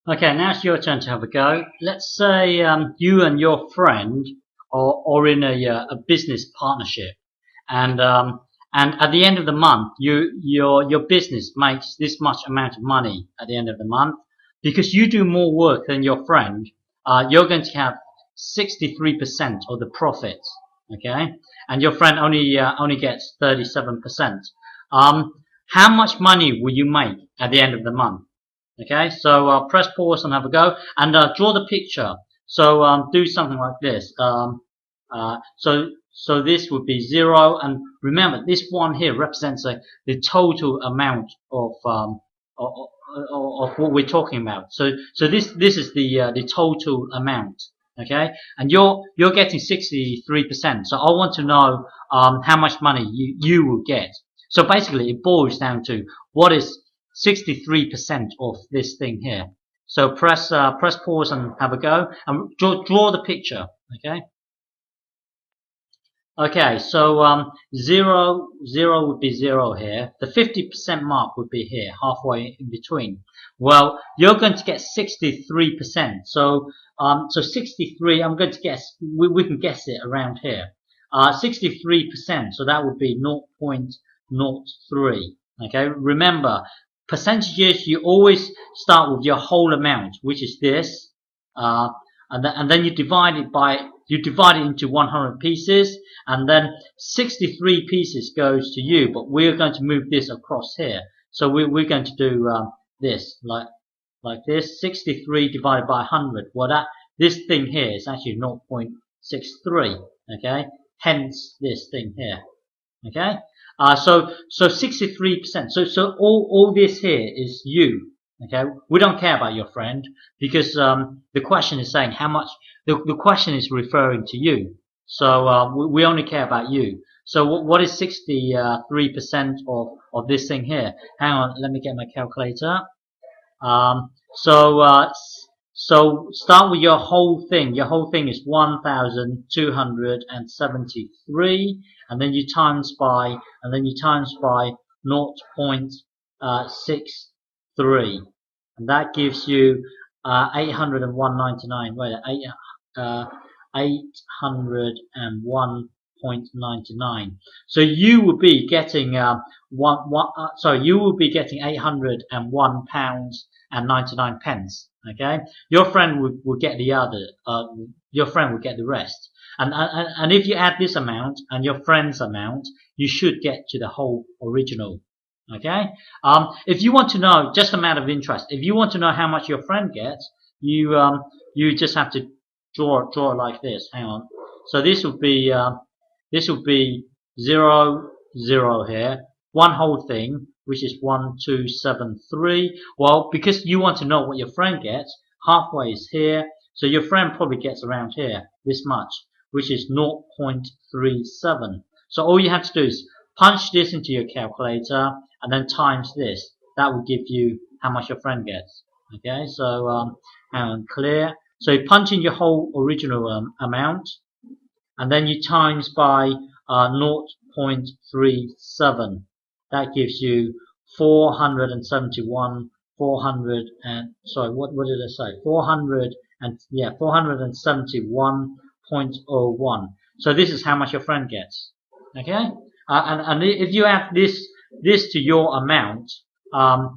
Okay, now it's your turn to have a go. Let's say you and your friend are in a business partnership, and at the end of the month, your business makes this much amount of money at the end of the month because you do more work than your friend. You're going to have 63% of the profits, okay, and your friend only gets 37%. Um, how much money will you make at the end of the month? Okay, so press pause and have a go, and draw the picture. So do something like this. So this would be 0, and remember this one here represents the total amount of what we're talking about. So this is the total amount. Okay, and you're getting 63%. So I want to know how much money you will get. So basically, it boils down to what is 63% of this thing here. So press pause and have a go, and draw the picture. Okay. Okay, so 0 would be 0 here. The 50% mark would be here, halfway in between. Well, you're going to get 63%. So 63, I'm going to guess, we can guess it around here. 63%, so that would be 0.03. Okay, remember, percentages, you always start with your whole amount, which is this. And then you divide it into 100 pieces, and then 63 pieces goes to you, but we're going to move this across here. So we're going to do this like this. 63 divided by 100. Well, this thing here is actually 0.63. Okay, hence this thing here. Okay, so 63%. So all this here is you. Okay, we don't care about your friend because the question is saying how much. The question is referring to you. So we only care about you. So what is 63% of this thing here? Hang on, let me get my calculator. Um, so so start with your whole thing. Your whole thing is 1,273, and then you times by 0.63, and that gives you 801.99. Wait, 801.99. So you will be getting you will be getting 801 pounds and 99 pence. Okay, your friend will get the other. Your friend will get the rest. And if you add this amount and your friend's amount, you should get to the whole original. Okay. If you want to know, just a matter of interest, if you want to know how much your friend gets, you just have to draw it like this. Hang on. So this would be 0, 0 here, one whole thing, which is 1,273. Well, because you want to know what your friend gets, halfway is here, so your friend probably gets around here, this much, which is 0.37. So all you have to do is punch this into your calculator and then times this. That will give you how much your friend gets. Okay, so clear. So you punch in your whole original amount, and then you times by 0.37. That gives you 471. 400 and sorry, what did I say? 471.01. So this is how much your friend gets. Okay, and if you add this to your amount,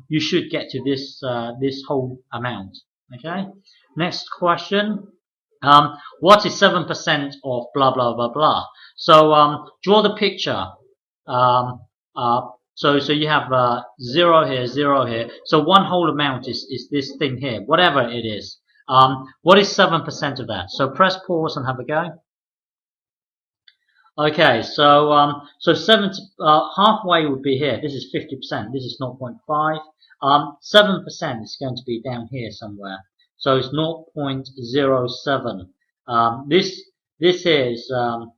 you should get to this whole amount. Okay. Next question. What is 7% of blah blah blah blah? So draw the picture. Um, so you have 0 here, 0 here. So one whole amount is this thing here, whatever it is. What is 7% of that? So press pause and have a go. Okay, so 70, halfway would be here. This is 50%. This is 0.5. 7% is going to be down here somewhere. So it's 0.07. This here is 7%.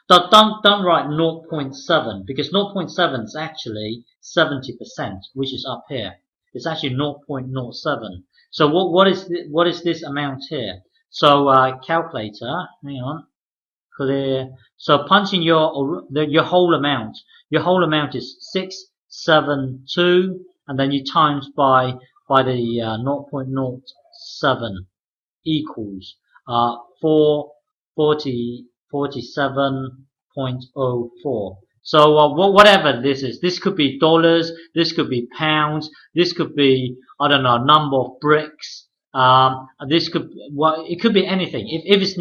Don't write 0.7 because 0.7 is actually 70%, which is up here. It's actually 0.07. So what is this amount here? So calculator, hang on. Clear. So punch in your whole amount. Your whole amount is 672, and then you times by by the 0.07 equals 47.04. So whatever this is, this could be dollars, this could be pounds, this could be, I don't know, number of bricks. This could, well, it could be anything. If it's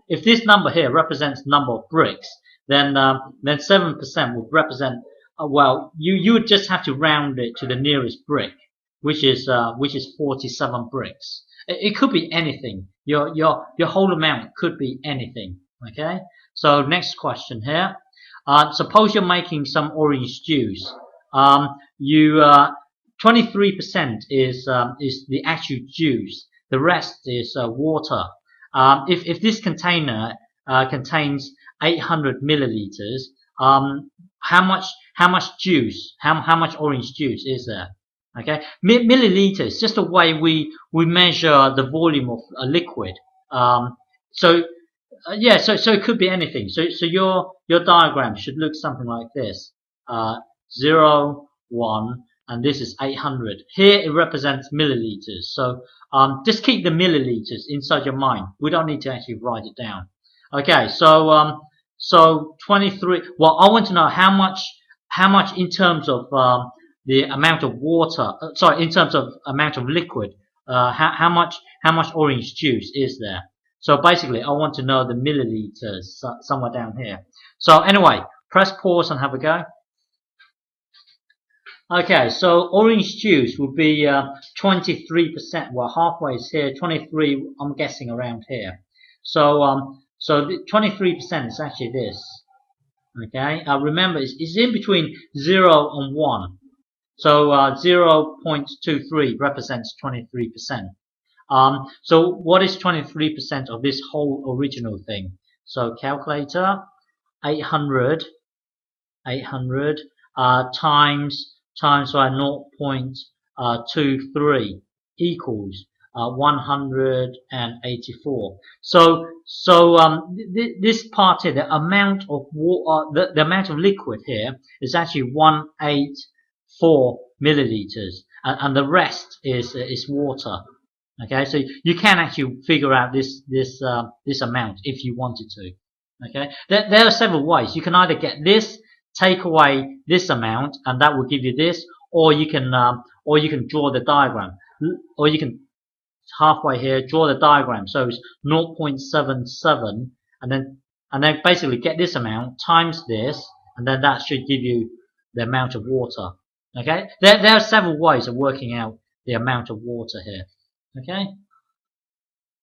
if this number here represents number of bricks, then 7% would represent. Well, you would just have to round it to the nearest brick, which is 47 bricks. It could be anything. Your whole amount could be anything. Okay. So next question here. Suppose you're making some orange juice. 23% is the actual juice. The rest is water. If this container contains 800 milliliters, how much juice? How much orange juice is there? Okay, milliliters, just the way we measure the volume of a liquid. So it could be anything. So your diagram should look something like this: 0, 1, and this is 800. Here it represents milliliters. So just keep the milliliters inside your mind. We don't need to actually write it down. Okay, so 23. Well, I want to know how much in terms of the amount of water. In terms of amount of liquid. How much orange juice is there? So basically, I want to know the milliliters somewhere down here. So anyway, press pause and have a go. Okay, so orange juice would be 23%. Well, halfway is here. 23, I'm guessing around here. So 23% is actually this. Okay, remember it's in between 0 and 1. So 0.23 represents 23%. So what is 23% of this whole original thing? So calculator, 800 times by 0.23 equals 184. So this part here, the amount of water, the amount of liquid here is actually 184 milliliters, and the rest is water. Okay, so you can actually figure out this amount if you wanted to. Okay, there are several ways. You can either get this, take away this amount, and that will give you this, or you can draw the diagram, or you can halfway here draw the diagram. So it's 0.77, and then basically get this amount times this, and then that should give you the amount of water. Okay, there are several ways of working out the amount of water here. Okay.